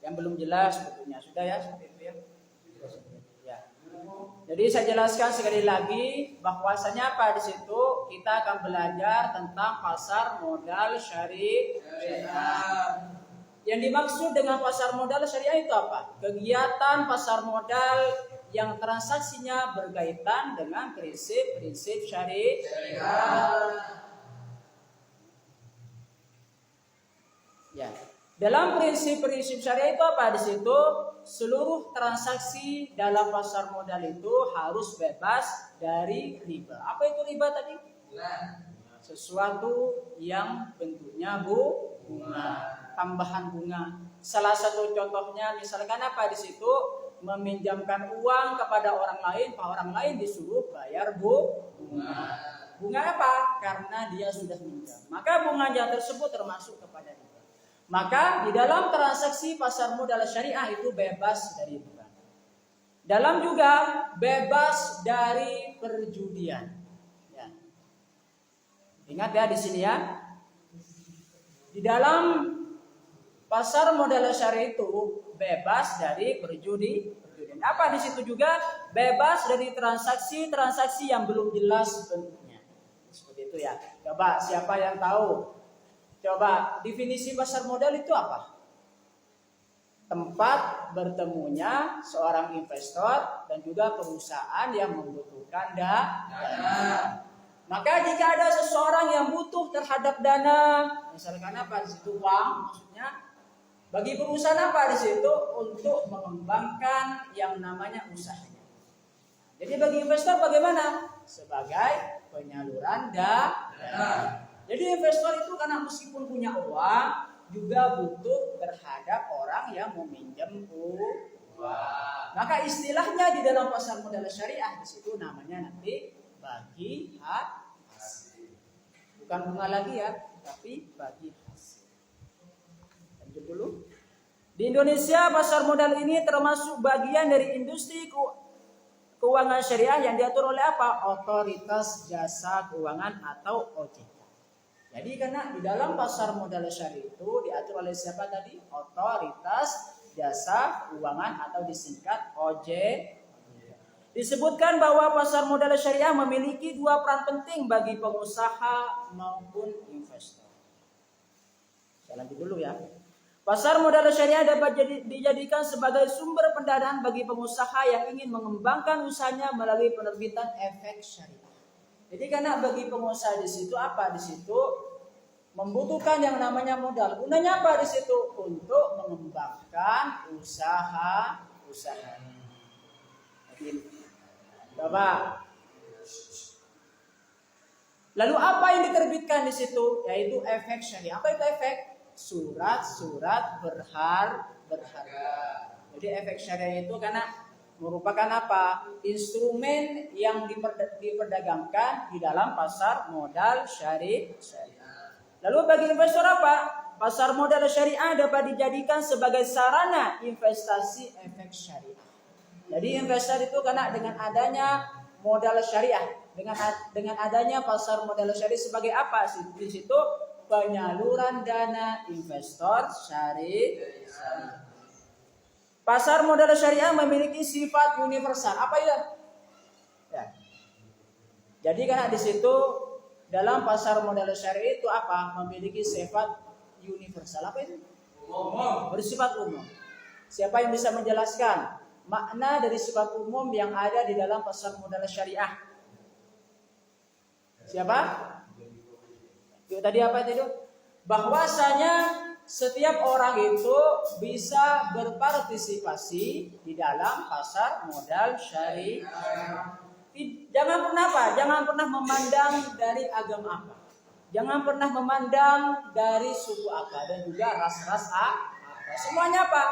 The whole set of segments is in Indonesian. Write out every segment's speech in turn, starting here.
Yang belum jelas bentuknya sudah ya seperti itu ya. Ya. Jadi saya jelaskan sekali lagi bahwasanya apa di situ kita akan belajar tentang pasar modal syariah. Yang dimaksud dengan pasar modal syariah itu apa? Kegiatan pasar modal yang transaksinya berkaitan dengan prinsip-prinsip syariah. Ya. Dalam prinsip-prinsip syariah itu apa di situ? Seluruh transaksi dalam pasar modal itu harus bebas dari riba. Apa itu riba tadi? Sesuatu yang bentuknya bunga, tambahan bunga. Salah satu contohnya misalkan apa di situ? Meminjamkan uang kepada orang lain, orang lain disuruh bayar bunga. Bunga apa? Karena dia sudah minjam. Maka bunganya tersebut termasuk kepada riba. Maka di dalam transaksi pasar modal syariah itu bebas dari riba. Dalam juga bebas dari perjudian. Ya. Ingat ya di sini ya. Di dalam pasar modal syariah itu bebas dari perjudian. Apa di situ juga bebas dari transaksi yang belum jelas bentuknya. Seperti itu ya. Coba siapa yang tahu? Coba definisi pasar modal itu apa? Tempat bertemunya seorang investor dan juga perusahaan yang membutuhkan dana. Maka jika ada seseorang yang butuh terhadap dana, misalkan apa di situ uang, maksudnya bagi perusahaan apa di situ untuk mengembangkan yang namanya usahanya. Jadi bagi investor bagaimana? Sebagai penyaluran dana. Jadi investor itu karena meskipun punya uang juga butuh terhadap orang yang meminjam uang. Maka istilahnya di dalam pasar modal syariah di situ namanya nanti bagi hasil. Bukan bunga lagi ya, tapi bagi hasil. Lanjut dulu. Di Indonesia pasar modal ini termasuk bagian dari industri keuangan syariah yang diatur oleh apa? Otoritas Jasa Keuangan atau OJK. Jadi karena di dalam pasar modal syariah itu diatur oleh siapa tadi? Otoritas Jasa Keuangan atau disingkat OJK. Disebutkan bahwa pasar modal syariah memiliki dua peran penting bagi pengusaha maupun investor. Saya lanjut dulu ya. Pasar modal syariah dapat dijadikan sebagai sumber pendanaan bagi pengusaha yang ingin mengembangkan usahanya melalui penerbitan efek syariah. Jadi karena bagi pengusaha di situ apa di situ membutuhkan yang namanya modal. Gunanya apa di situ? Untuk mengembangkan usaha. Jadi, Bapak. Lalu apa yang diterbitkan di situ? Yaitu efek syariah. Apa itu efek? Surat-surat berharga. Jadi efek syariah itu karena merupakan apa? Instrumen yang diperdagangkan di dalam pasar modal syariah. Lalu bagi investor apa? Pasar modal syariah dapat dijadikan sebagai sarana investasi efek syariah. Jadi investor itu karena dengan adanya modal syariah, dengan adanya pasar modal syariah sebagai apa sih? Di situ penyaluran dana investor syariah. Pasar modal syariah memiliki sifat universal. Apa itu? Ya. Jadi karena di situ dalam pasar modal syariah itu apa? Memiliki sifat universal. Apa itu? Umum. Bersifat umum. Siapa yang bisa menjelaskan makna dari sifat umum yang ada di dalam pasar modal syariah? Siapa? Yuk, tadi apa itu? Bahwasanya setiap orang itu bisa berpartisipasi di dalam pasar modal syariah. Jangan pernah apa? Jangan pernah memandang dari agama apa. Jangan pernah memandang dari suku apa dan juga ras-ras apa. Semuanya apa?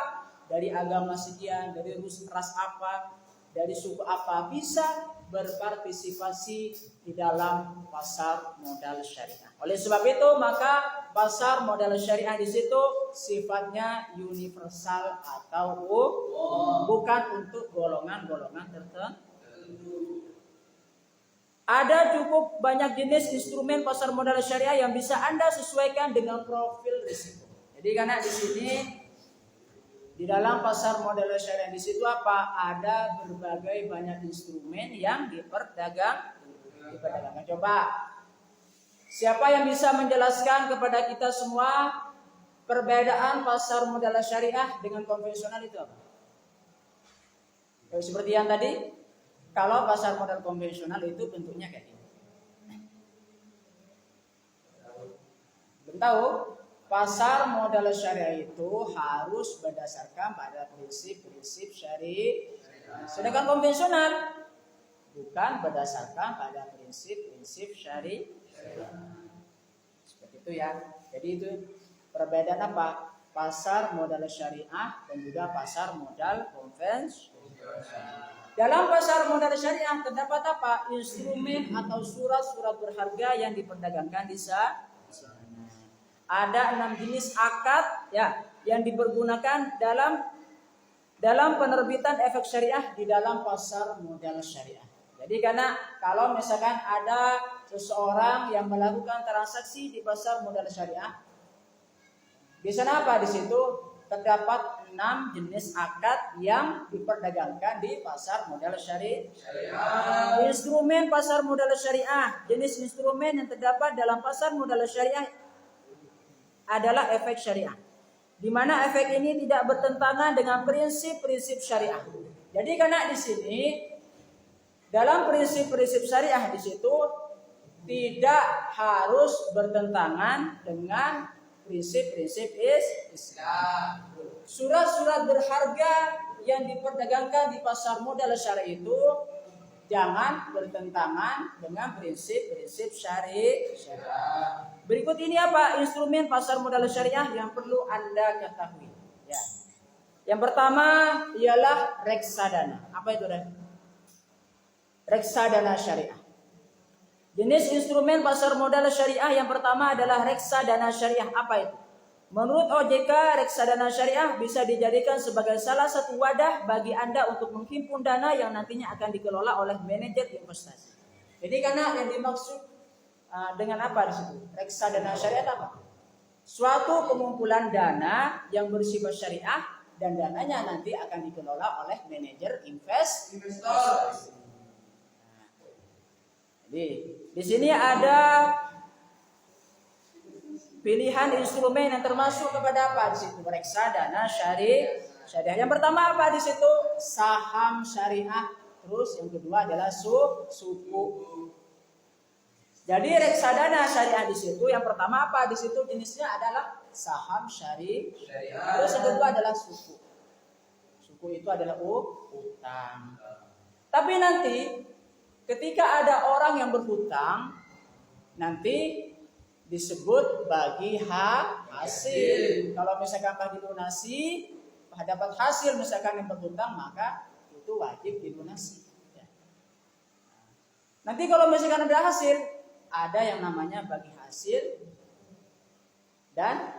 Dari agama sekian, dari ras apa, dari suku apa bisa berpartisipasi di dalam pasar modal syariah. Oleh sebab itu maka pasar modal syariah di situ sifatnya universal atau bukan untuk golongan-golongan tertentu. Ada cukup banyak jenis instrumen pasar modal syariah yang bisa Anda sesuaikan dengan profil risiko. Jadi karena di Di dalam pasar modal syariah di situ apa? Ada berbagai banyak instrumen yang diperdagangkan. Coba, siapa yang bisa menjelaskan kepada kita semua perbedaan pasar modal syariah dengan konvensional itu apa? Seperti yang tadi, kalau pasar modal konvensional itu bentuknya kayak gini. Belum tahu? Pasar modal syariah itu harus berdasarkan pada prinsip-prinsip syariah. Sedangkan konvensional bukan berdasarkan pada prinsip-prinsip syariah. Seperti itu ya. Jadi itu perbedaan apa? Pasar modal syariah dan juga pasar modal konvensional. Dalam pasar modal syariah terdapat apa? Instrumen atau surat-surat berharga yang diperdagangkan di sana. Ada 6 jenis akad ya yang dipergunakan dalam penerbitan efek syariah di dalam pasar modal syariah. Jadi karena kalau misalkan ada seseorang yang melakukan transaksi di pasar modal syariah, di sana apa? Di situ terdapat 6 jenis akad yang diperdagangkan di pasar modal syariah. Instrumen pasar modal syariah, jenis instrumen yang terdapat dalam pasar modal syariah adalah efek syariah, di mana efek ini tidak bertentangan dengan prinsip-prinsip syariah. Jadi karena di sini dalam prinsip-prinsip syariah di situ tidak harus bertentangan dengan prinsip-prinsip Islam. Surat-surat berharga yang diperdagangkan di pasar modal syariah itu jangan bertentangan dengan prinsip-prinsip syariah. Berikut ini apa instrumen pasar modal syariah yang perlu Anda ketahui. Ya. Yang pertama ialah reksadana. Apa itu reksadana syariah? Jenis instrumen pasar modal syariah yang pertama adalah reksadana syariah. Apa itu? Menurut OJK, reksadana syariah bisa dijadikan sebagai salah satu wadah bagi Anda untuk menghimpun dana yang nantinya akan dikelola oleh manajer investasi. Jadi karena yang dimaksud dengan apa di situ? Reksadana syariah apa? Suatu pengumpulan dana yang bersifat syariah dan dananya nanti akan dikelola oleh manajer investasi. Jadi di sini ada pilihan instrumen yang termasuk kepada apa di situ? Reksadana syariah. Yang pertama apa di situ? Saham syariah. Terus yang kedua adalah suku. Jadi reksadana syariah di situ yang pertama apa di situ? Jenisnya adalah saham syariah. Terus yang kedua adalah suku. Suku itu adalah utang. Tapi nanti ketika ada orang yang berhutang, nanti disebut bagi hasil. Kalau misalkan bagi lunasi, dapat hasil misalkan yang berhutang, maka itu wajib dilunasi. Ya. Nanti kalau misalkan ada hasil, ada yang namanya bagi hasil dan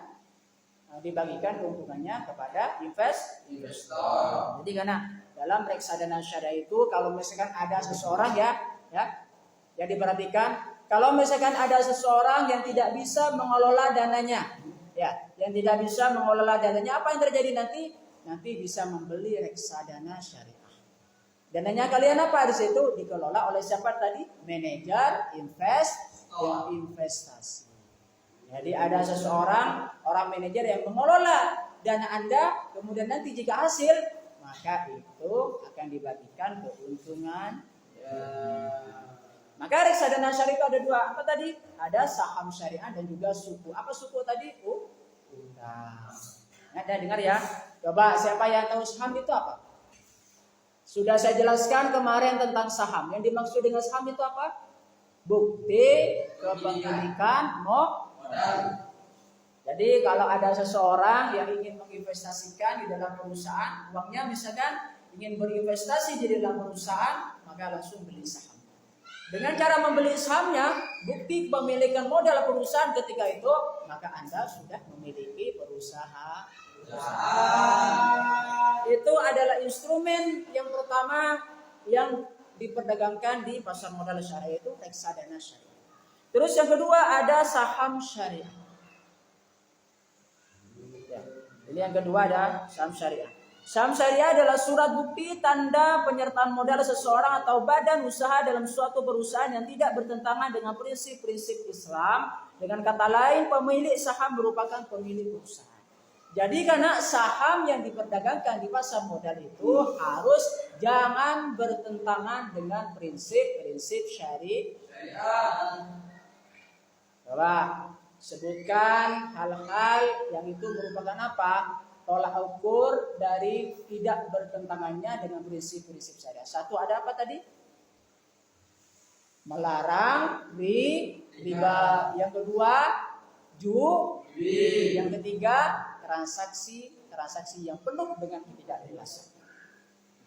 dibagikan keuntungannya kepada investor. Jadi karena dalam reksadana syariah itu kalau misalkan ada seseorang ya diperhatikan. Kalau misalkan ada seseorang yang tidak bisa mengelola dananya, yang tidak bisa mengelola dananya, apa yang terjadi nanti? Nanti bisa membeli reksadana syariah. Dananya kalian apa di situ? Dikelola oleh siapa tadi? Manajer investasi. Jadi ada seseorang, orang manajer yang mengelola dana Anda, kemudian nanti jika hasil, maka itu akan dibagikan keuntungan. Maka reksadana syariah itu ada 2. Apa tadi? Ada saham syariah dan juga suku. Apa suku tadi? Utang. Ada dengar ya? Coba siapa yang tahu saham itu apa? Sudah saya jelaskan kemarin tentang saham. Yang dimaksud dengan saham itu apa? Bukti kepemilikan modal. Jadi kalau ada seseorang yang ingin menginvestasikan di dalam perusahaan, uangnya misalkan ingin berinvestasi di dalam perusahaan, maka langsung beli saham. Dengan cara membeli sahamnya, bukti kepemilikan modal perusahaan ketika itu, maka Anda sudah memiliki perusahaan. Itu adalah instrumen yang pertama yang diperdagangkan di pasar modal syariah, itu reksadana syariah. Terus yang kedua ada saham syariah. Jadi yang kedua ada saham syariah. Saham syariah adalah surat bukti tanda penyertaan modal seseorang atau badan usaha dalam suatu perusahaan yang tidak bertentangan dengan prinsip-prinsip Islam. Dengan kata lain, pemilik saham merupakan pemilik perusahaan. Jadi karena saham yang diperdagangkan di pasar modal itu harus jangan bertentangan dengan prinsip-prinsip syariah. Coba sebutkan hal-hal yang itu merupakan apa? Tolak ukur dari tidak bertentangannya dengan prinsip-prinsip syariah. Satu, ada apa tadi? Melarang riba. Yang kedua, judi. Yang ketiga, transaksi yang penuh dengan ketidakjelasan.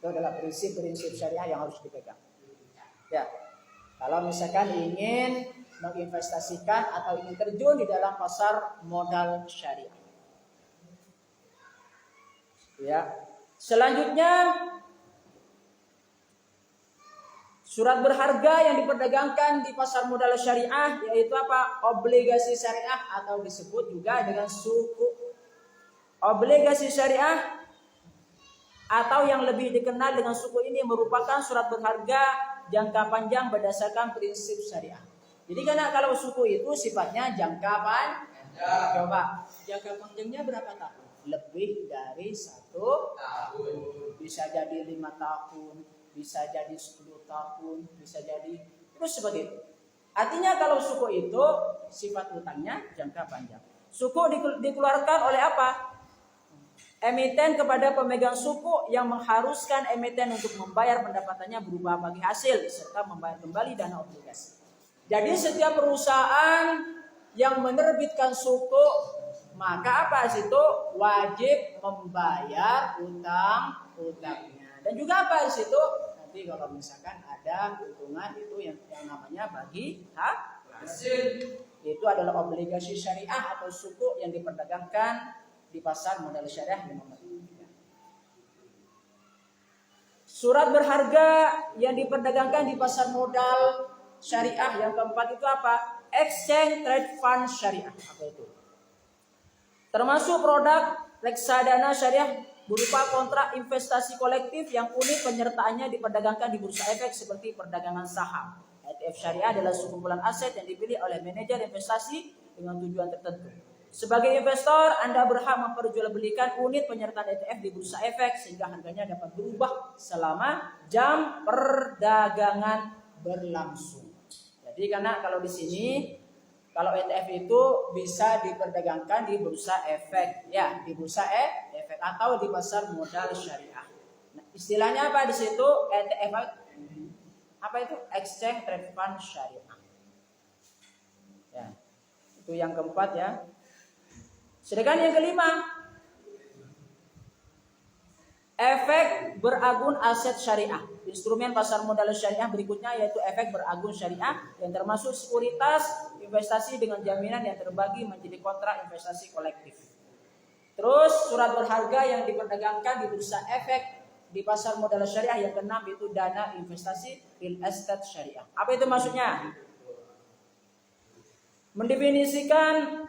Itu adalah prinsip-prinsip syariah yang harus dipegang. Ya. Kalau misalkan ingin menginvestasikan atau ingin terjun di dalam pasar modal syariah. Ya. Selanjutnya, surat berharga yang diperdagangkan di pasar modal syariah yaitu apa? Obligasi syariah atau disebut juga dengan suku. Obligasi syariah atau yang lebih dikenal dengan suku ini merupakan surat berharga jangka panjang berdasarkan prinsip syariah. Jadi karena kalau suku itu sifatnya jangka panjang. Coba, jangka panjangnya berapa tahun? Lebih dari 1 tahun. Bisa jadi 5 tahun, bisa jadi 10 tahun, bisa jadi terus seperti itu. Artinya kalau suku itu sifat utangnya jangka panjang. Suku dikeluarkan oleh apa? Emiten kepada pemegang suku yang mengharuskan emiten untuk membayar pendapatannya berupa bagi hasil serta membayar kembali dana obligasi. Jadi setiap perusahaan yang menerbitkan suku maka apa situ wajib membayar utangnya. Dan juga apa situ nanti kalau misalkan ada keuntungan itu yang namanya bagi hasil. Itu adalah obligasi syariah atau suku yang diperdagangkan di pasar modal syariah yang nomor 3. Surat berharga yang diperdagangkan di pasar modal syariah yang keempat itu apa? Exchange Trade Fund syariah. Apa itu? Termasuk produk reksadana syariah berupa kontrak investasi kolektif yang unik penyertaannya diperdagangkan di bursa efek seperti perdagangan saham. ETF syariah adalah sekumpulan aset yang dipilih oleh manajer investasi dengan tujuan tertentu. Sebagai investor, Anda berhak memperjualbelikan unit penyertaan ETF di bursa efek sehingga harganya dapat berubah selama jam perdagangan berlangsung. Jadi karena kalau di sini kalau ETF itu bisa diperdagangkan di bursa efek, ya di bursa efek atau di pasar modal syariah. Nah, istilahnya apa di situ? ETF apa itu? Exchange Trade Fund syariah. Ya, itu yang keempat ya. Sedangkan yang kelima, efek beragun aset syariah. Instrumen pasar modal syariah berikutnya yaitu efek beragun syariah yang termasuk sekuritas investasi dengan jaminan yang terbagi menjadi kontrak investasi kolektif. Terus surat berharga yang diperdagangkan di bursa efek di pasar modal syariah yang keenam itu dana investasi real estate syariah. Apa itu maksudnya? Mendefinisikan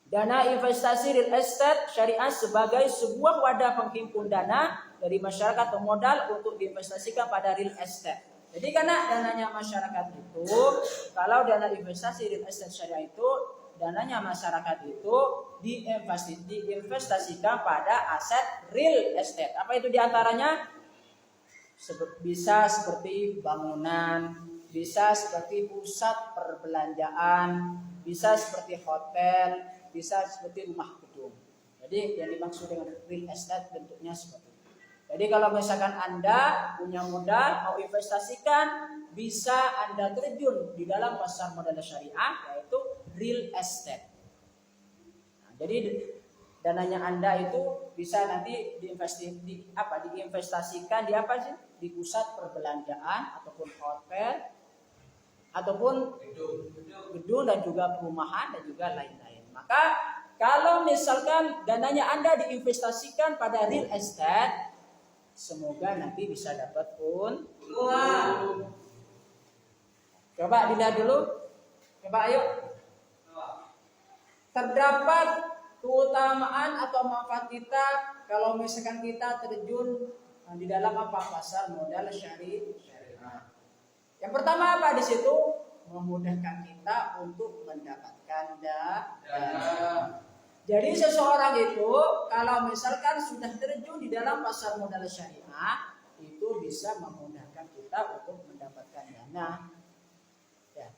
dana investasi real estate syariah sebagai sebuah wadah penghimpun dana dari masyarakat pemodal untuk diinvestasikan pada real estate. Jadi karena dananya masyarakat itu, kalau dana investasi real estate syariah itu, dananya masyarakat itu diinvestasikan pada aset real estate. Apa itu diantaranya? Bisa seperti bangunan, bisa seperti pusat perbelanjaan, bisa seperti hotel, bisa seperti rumah gedung. Jadi yang dimaksud dengan real estate bentuknya seperti itu. Jadi kalau misalkan Anda punya modal mau investasikan, bisa Anda terjun di dalam pasar modal syariah yaitu real estate. Nah, jadi dananya Anda itu bisa nanti diinvestasikan di apa sih? Di pusat perbelanjaan ataupun hotel ataupun gedung dan juga perumahan dan juga lain-lain. Maka kalau misalkan dananya Anda diinvestasikan pada real estate, semoga nanti bisa dapat keuntungan. Coba dilihat dulu. Coba ayo. Terdapat keutamaan atau manfaat kita kalau misalkan kita terjun di dalam pasar modal syariah. Yang pertama apa di situ? Memudahkan kita untuk mendapatkan dana. Jadi seseorang itu kalau misalkan sudah terjun di dalam pasar modal syariah, itu bisa memudahkan kita untuk mendapatkan dana. Ya.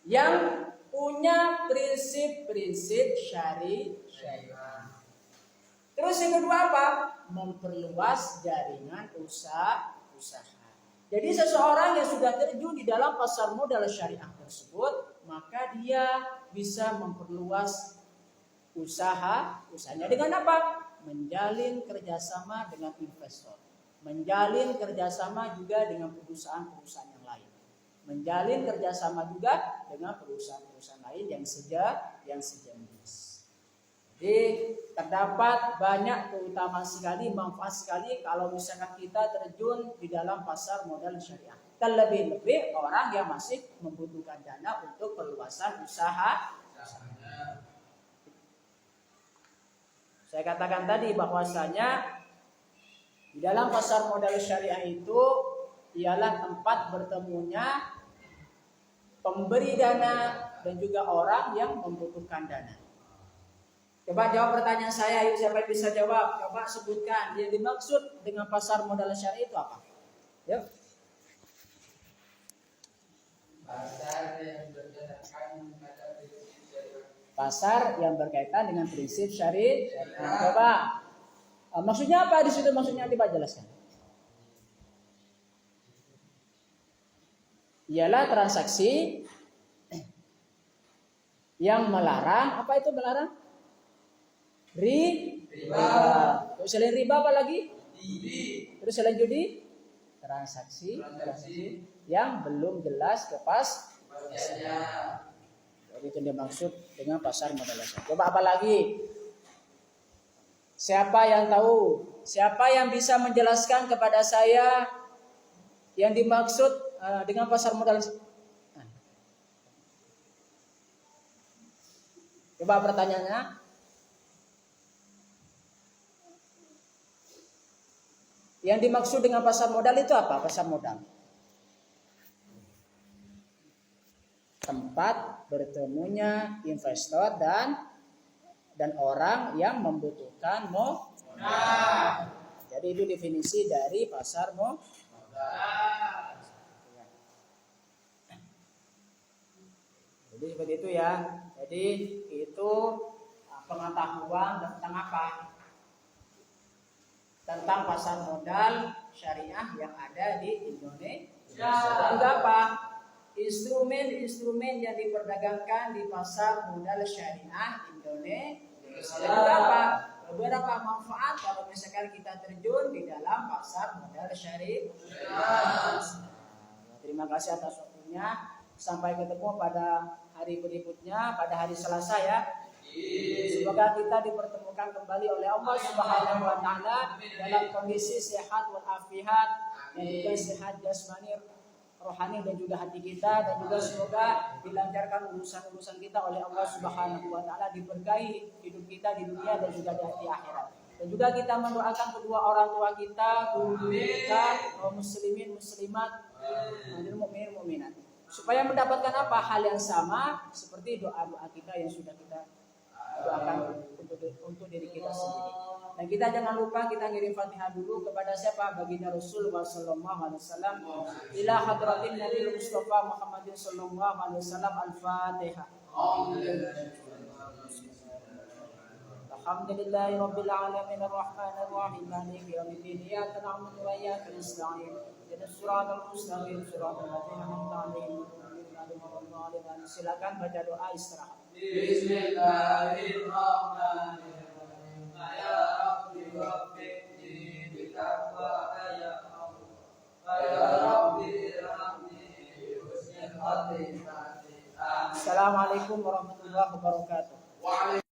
Yang punya prinsip-prinsip syariah. Terus yang kedua apa? Memperluas jaringan usaha. Jadi seseorang yang sudah terjun di dalam pasar modal syariah tersebut, maka dia bisa memperluas usahanya dengan apa? Menjalin kerjasama dengan investor, menjalin kerjasama juga dengan perusahaan-perusahaan yang lain, menjalin kerjasama juga dengan perusahaan-perusahaan lain yang sejenis. Jadi terdapat banyak keutamaan sekali, manfaat sekali kalau misalkan kita terjun di dalam pasar modal syariah. Terlebih-lebih orang yang masih membutuhkan dana untuk perluasan usaha. Saya katakan tadi bahwasanya di dalam pasar modal syariah itu ialah tempat bertemunya pemberi dana dan juga orang yang membutuhkan dana. Coba jawab pertanyaan saya, yuk siapa yang bisa jawab? Coba sebutkan yang dimaksud dengan pasar modal syariah itu apa? Yuk. Pasar yang berkaitan dengan prinsip syariah. Coba, maksudnya apa di situ? Maksudnya coba jelaskan. Ialah transaksi yang melarang. Apa itu melarang? Riba. Selain riba apa lagi? Terus selain judi? Transaksi yang belum jelas kepastiannya. Jadi itu dimaksud dengan pasar modal syariah. Coba apa lagi? Siapa yang tahu? Siapa yang bisa menjelaskan kepada saya yang dimaksud dengan pasar modal syariah? Coba pertanyaannya. Yang dimaksud dengan pasar modal itu apa? Pasar modal tempat bertemunya investor dan orang yang membutuhkan modal. Jadi itu definisi dari pasar modal. Jadi seperti itu ya. Jadi itu pengetahuan tentang apa? Tentang pasar modal syariah yang ada di Indonesia. Juga apa? Instrumen-instrumen yang diperdagangkan di pasar modal syariah Indonesia. Juga apa? Beberapa manfaat kalau misalkan kita terjun di dalam pasar modal syariah. Terima kasih atas waktunya. Sampai ketemu pada hari berikutnya, pada hari Selasa ya. Semoga kita dipertemukan kembali oleh Allah Subhanahu wa taala dalam kondisi sehat walafiat dan juga sehat jasmani, rohani dan juga hati kita, dan juga semoga dilancarkan urusan-urusan kita oleh Allah Subhanahu wa taala, diberkahi hidup kita di dunia dan juga di akhirat. Dan juga kita mendoakan kedua orang tua kita, guru kita, kaum muslimin muslimat dan mukminin mukminat supaya mendapatkan apa? Hal yang sama seperti doa-doa kita yang sudah kita doakan untuk diri kita sendiri. Dan kita jangan lupa kita ngirim Fatihah dulu kepada siapa? Baginda Rasulullah sallallahu alaihi wasallam. Ila hadratin Nabi Mustafa Muhammadin sallallahu alaihi wasallam. Al-Fatihah. Alhamdulillahi rabbil alamin arrahmanir rahim maliki yaumiddin iyyaka na'budu wa iyyaka nasta'in ihdinas siratal mustaqim siratal ladzina an'amta 'alaihim silakan baca doa istirahat. Bismillahirrahmanirrahim. Ya Rabbi waffiqni bitaqwaka ya Allah. Ya Rabbi irhamni bi husnil khatimati. Assalamualaikum warahmatullahi wabarakatuh.